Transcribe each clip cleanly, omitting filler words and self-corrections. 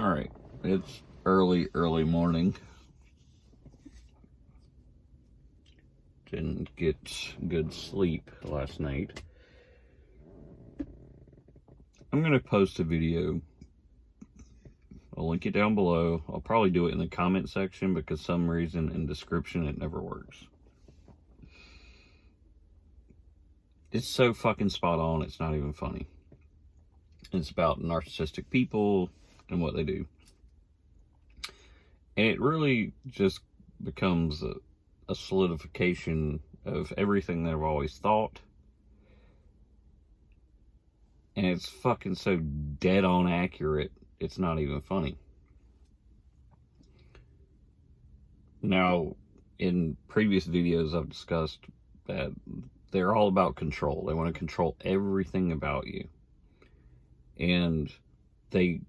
Alright, it's early morning. Didn't get good sleep last night. I'm going to post a video. I'll link it down below. I'll probably do it in the comment section because some reason in description it never works. It's so fucking spot on, it's not even funny. It's about narcissistic people and what they do. And it really just becomes a solidification of everything that I've always thought. And it's fucking so dead on accurate, it's not even funny. Now, in previous videos I've discussed that they're all about control. They want to control everything about you. And they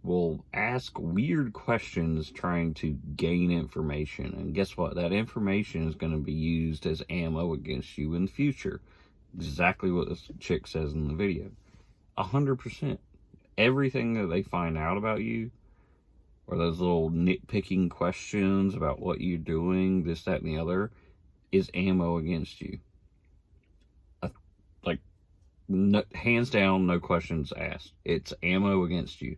will ask weird questions trying to gain information. And guess what? That information is going to be used as ammo against you in the future. Exactly what this chick says in the video. 100%. Everything that they find out about you, or those little nitpicking questions about what you're doing, this, that, and the other, is ammo against you. Like, no, hands down, no questions asked. It's ammo against you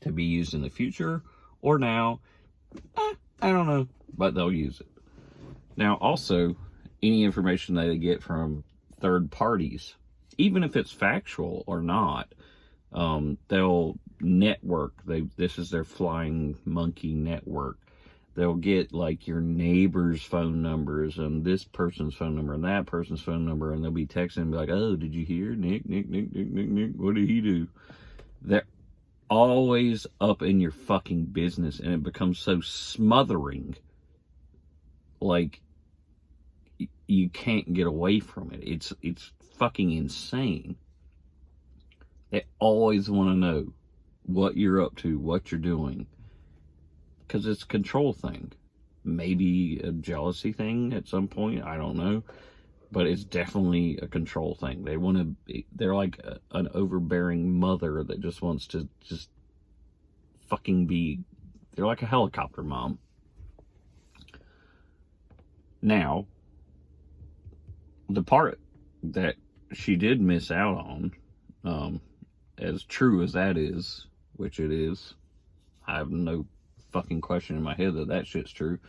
to be used in the future or now. I don't know, but they'll use it. Now, also, any information that they get from third parties, even if it's factual or not, they'll network. This is their flying monkey network. They'll get like your neighbor's phone numbers and this person's phone number and that person's phone number, and they'll be texting and be like, "Oh, did you hear Nick, what did he do?" They're always up in your fucking business, and it becomes so smothering. Like, you can't get away from it. It's fucking insane. They always want to know what you're up to, what you're doing. Because it's a control thing. Maybe a jealousy thing at some point, I don't know. But it's definitely a control thing. They want to be, they're like an overbearing mother that just wants to just fucking be, they're like a helicopter mom. Now, the part that she did miss out on, as true as that is, which it is, I have no fucking question in my head that shit's true.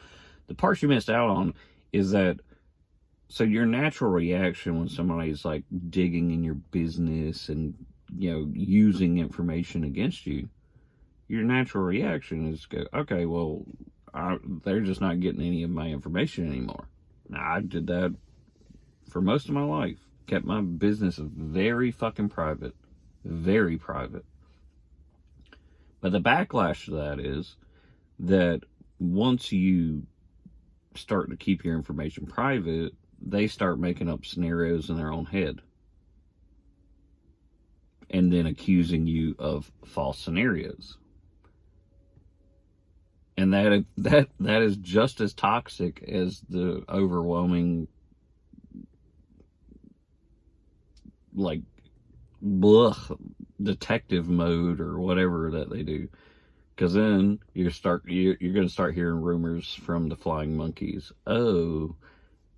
The part she missed out on is that, so your natural reaction when somebody's like digging in your business and, you know, using information against you, your natural reaction is go, okay, well, they're just not getting any of my information anymore. Now, I did that for most of my life. Kept my business very fucking private. Very private. But the backlash to that is that once you start to keep your information private, they start making up scenarios in their own head. And then accusing you of false scenarios. And that is just as toxic as the overwhelming, like, detective mode or whatever that they do. Because then you're going to start hearing rumors from the flying monkeys. Oh,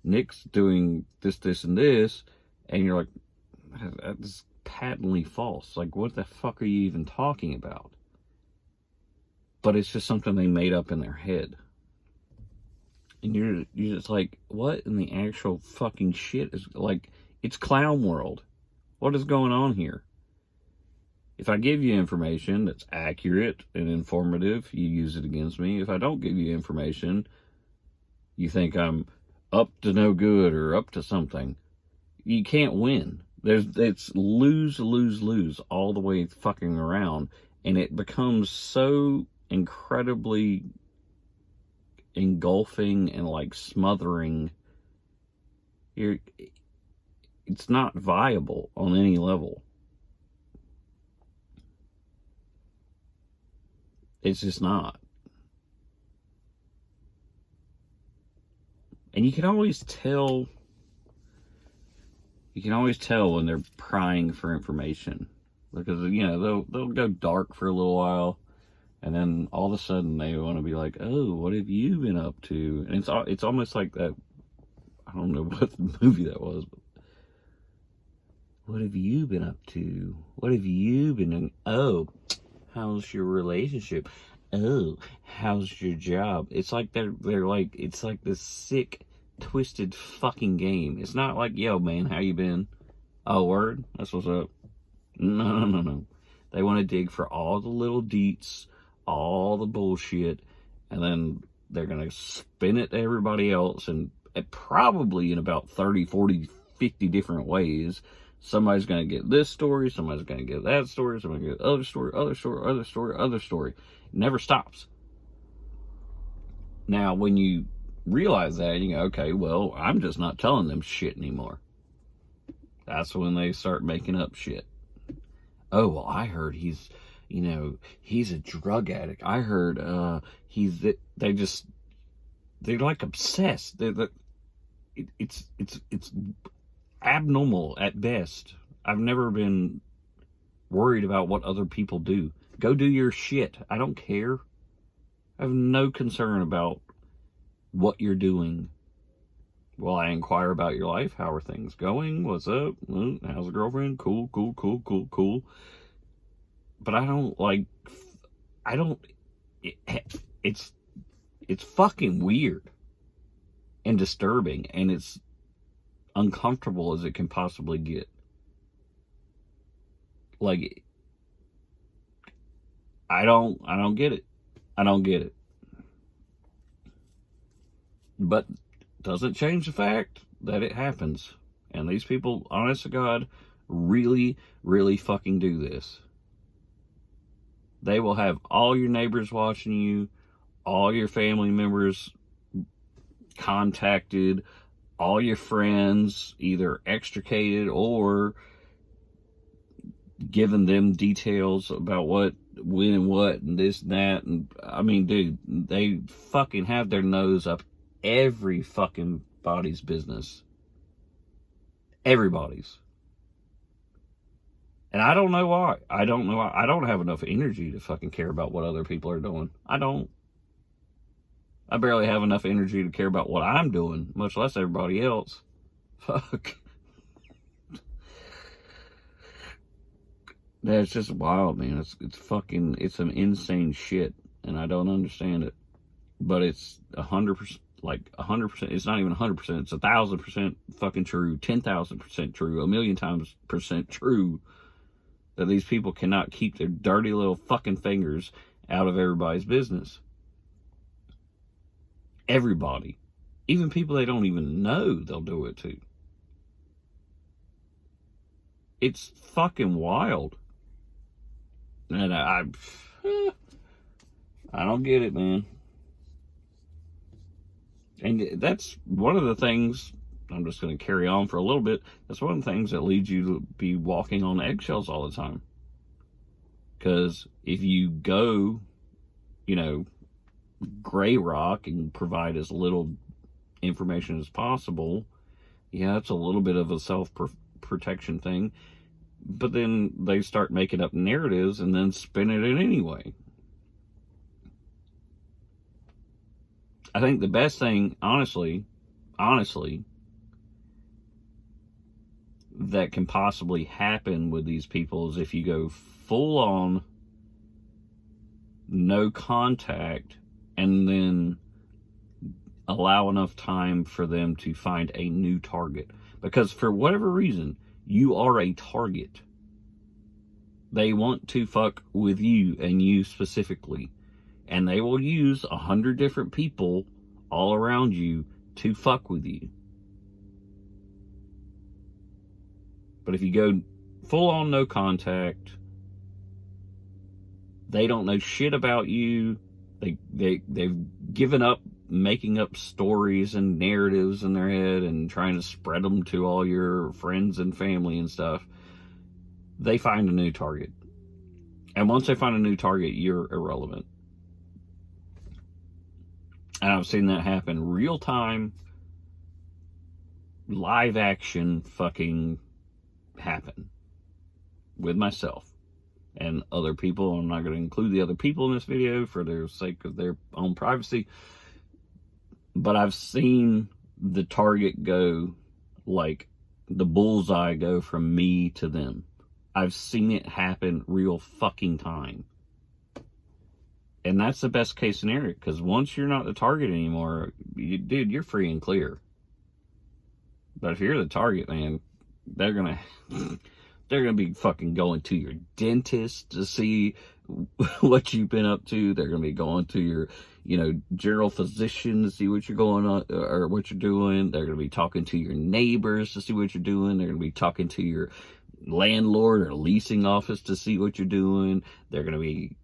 Nick's doing this, and this. And you're like, that's patently false. Like, what the fuck are you even talking about? But it's just something they made up in their head. And you're just like, what in the actual fucking shit is, like, it's clown world. What is going on here? If I give you information that's accurate and informative, you use it against me. If I don't give you information, you think I'm up to no good or up to something. You can't win. It's lose all the way fucking around. And it becomes so incredibly engulfing and like smothering. It's not viable on any level. It's just not. And you can always tell when they're prying for information. because they'll go dark for a little while, and then all of a sudden they want to be like, oh, what have you been up to? And it's almost like that. I don't know what movie that was, but what have you been up to? What have you been doing? Oh, how's your relationship? Oh, how's your job? It's like they're like, it's like this sick, twisted fucking game. It's not like, yo, man, how you been? Oh, word? That's what's up. No. They want to dig for all the little deets, all the bullshit, and then they're going to spin it to everybody else, and probably in about 30, 40, 50 different ways. Somebody's going to get this story, somebody's going to get that story, somebody's going to get other story, other story, other story, other story. It never stops. Now, when you realize that, you go, okay, well, I'm just not telling them shit anymore. That's when they start making up shit. Oh, well, I heard he's a drug addict. I heard they're like obsessed. It's abnormal at best. I've never been worried about what other people do. Go do your shit. I don't care. I have no concern about what you're doing. Well, I inquire about your life. How are things going? What's up? How's the girlfriend? Cool. But it's fucking weird and disturbing, and it's uncomfortable as it can possibly get. Like, I don't get it. I don't get it. But doesn't change the fact that it happens. And these people, honest to God, really, really fucking do this. They will have all your neighbors watching you, all your family members contacted, all your friends either extricated or giving them details about what, when and what, and this and that. And I mean, dude, they fucking have their nose up every fucking body's business. Everybody's. And I don't know why. I don't have enough energy to fucking care about what other people are doing. I don't. I barely have enough energy to care about what I'm doing, much less everybody else. Fuck. That's just wild, man. It's some insane shit, and I don't understand it. But it's 100%, like 100%. It's not even 100%. It's 1,000% fucking true. 10,000% true. 1,000,000 times % true. That these people cannot keep their dirty little fucking fingers out of everybody's business. Everybody. Even people they don't even know, they'll do it to. It's fucking wild. And I don't get it, man. And that's one of the things, I'm just going to carry on for a little bit. That's one of the things that leads you to be walking on eggshells all the time. Because if you go, gray rock and provide as little information as possible, yeah, it's a little bit of a self-protection thing. But then they start making up narratives and then spin it in anyway. I think the best thing, honestly, that can possibly happen with these people is if you go full on no contact and then allow enough time for them to find a new target. Because for whatever reason, you are a target. They want to fuck with you and you specifically. And they will use 100 different people all around you to fuck with you. But if you go full on no contact, they don't know shit about you. They've given up making up stories and narratives in their head and trying to spread them to all your friends and family and stuff. They find a new target. And once they find a new target, you're irrelevant. And I've seen that happen real time, live action fucking happen with myself. and other people. I'm not going to include the other people in this video for their sake of their own privacy. But I've seen the target go, like the bullseye go from me to them. I've seen it happen real fucking time. And that's the best case scenario, because once you're not the target anymore, dude, you're free and clear. But if you're the target, man, they're gonna be fucking going to your dentist to see what you've been up to. They're gonna be going to your, general physician to see what you're going on or what you're doing. They're gonna be talking to your neighbors to see what you're doing. They're gonna be talking to your landlord or leasing office to see what you're doing. They're gonna be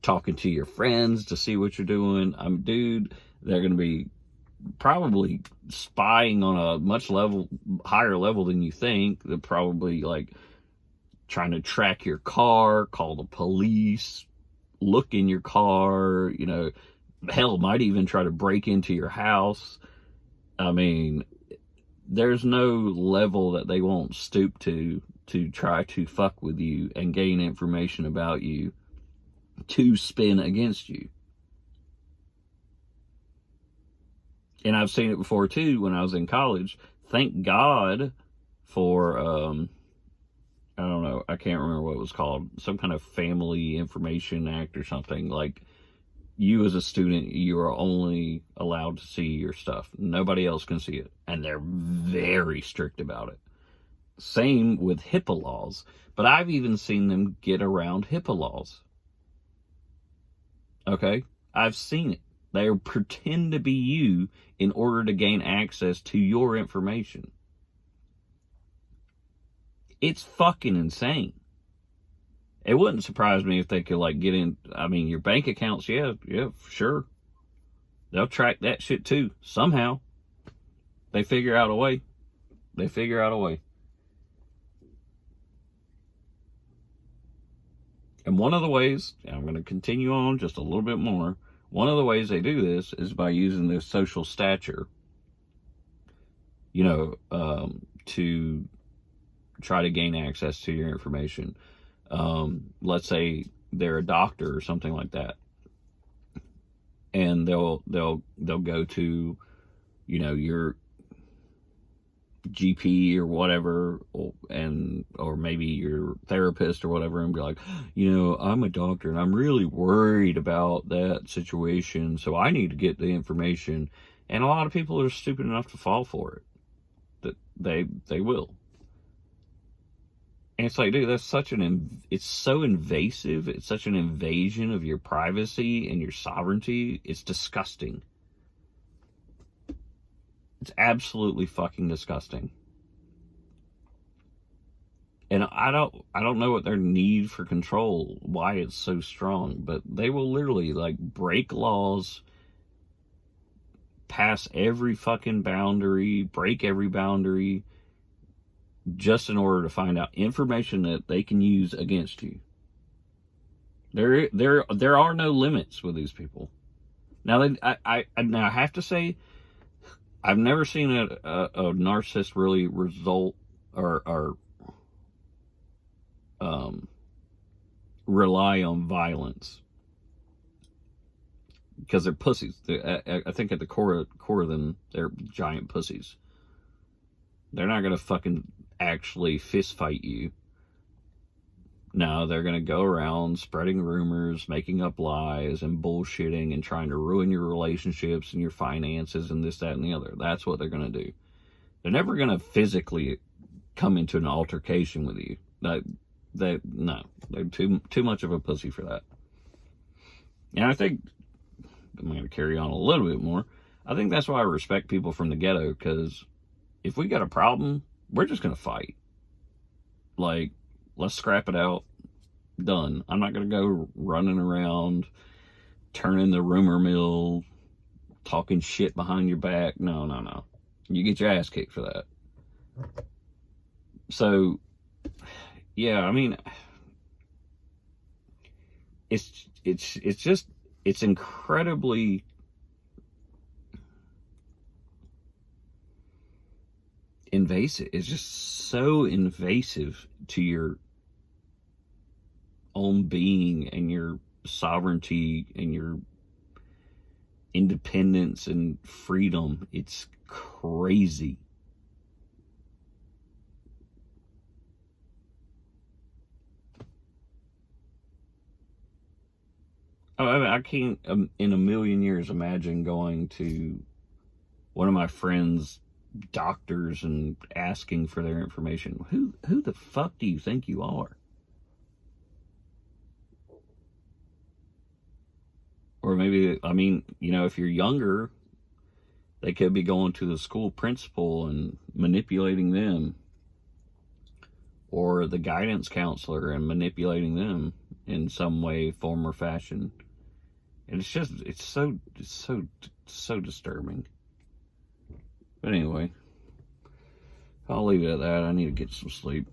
talking to your friends to see what you're doing. Dude, they're gonna be probably spying on a much higher level than you think. They're probably like trying to track your car, call the police, look in your car, hell, might even try to break into your house. I mean, there's no level that they won't stoop to try to fuck with you and gain information about you to spin against you. And I've seen it before too when I was in college. Thank God for, I don't know, I can't remember what it was called, some kind of Family Information Act or something. Like, you as a student, you are only allowed to see your stuff. Nobody else can see it. And they're very strict about it. Same with HIPAA laws. But I've even seen them get around HIPAA laws. Okay? I've seen it. They pretend to be you in order to gain access to your information. It's fucking insane. It wouldn't surprise me if they could, like, get in. I mean, your bank accounts, yeah, for sure. They'll track that shit too. Somehow. They figure out a way. And one of the ways, and I'm going to continue on just a little bit more, one of the ways they do this is by using their social stature, to try to gain access to your information. Let's say they're a doctor or something like that, and they'll go to, your GP or whatever, or maybe your therapist or whatever, and be like, I'm a doctor and I'm really worried about that situation, so I need to get the information. And a lot of people are stupid enough to fall for it. That they will. And it's like, dude, that's it's so invasive. It's such an invasion of your privacy and your sovereignty. It's disgusting. It's absolutely fucking disgusting. And I don't know what their need for control, why it's so strong, but they will literally, like, break laws, pass every fucking boundary, break every boundary, just in order to find out information that they can use against you. There are no limits with these people. Now, I have to say, I've never seen a narcissist really result or rely on violence, because they're pussies. I think at the core of them, they're giant pussies. They're not gonna fucking actually fist fight you. No, they're gonna go around spreading rumors, making up lies, and bullshitting, and trying to ruin your relationships and your finances and this, that, and the other. That's what they're gonna do. They're never gonna physically come into an altercation with you. They're too much of a pussy for that. And I think I'm gonna carry on a little bit more. I think that's why I respect people from the ghetto, because if we got a problem, we're just gonna fight. Like, let's scrap it out. Done. I'm not going to go running around, turning the rumor mill, talking shit behind your back. No. You get your ass kicked for that. So, yeah, I mean, it's incredibly invasive. It's just so invasive to your own being and your sovereignty and your independence and freedom. It's crazy. I can't in a million years imagine going to one of my friends' doctors and asking for their information. Who the fuck do you think you are? Or maybe, I mean, if you're younger, they could be going to the school principal and manipulating them, or the guidance counselor and manipulating them in some way, form, or fashion. And it's so disturbing. But anyway, I'll leave it at that. I need to get some sleep.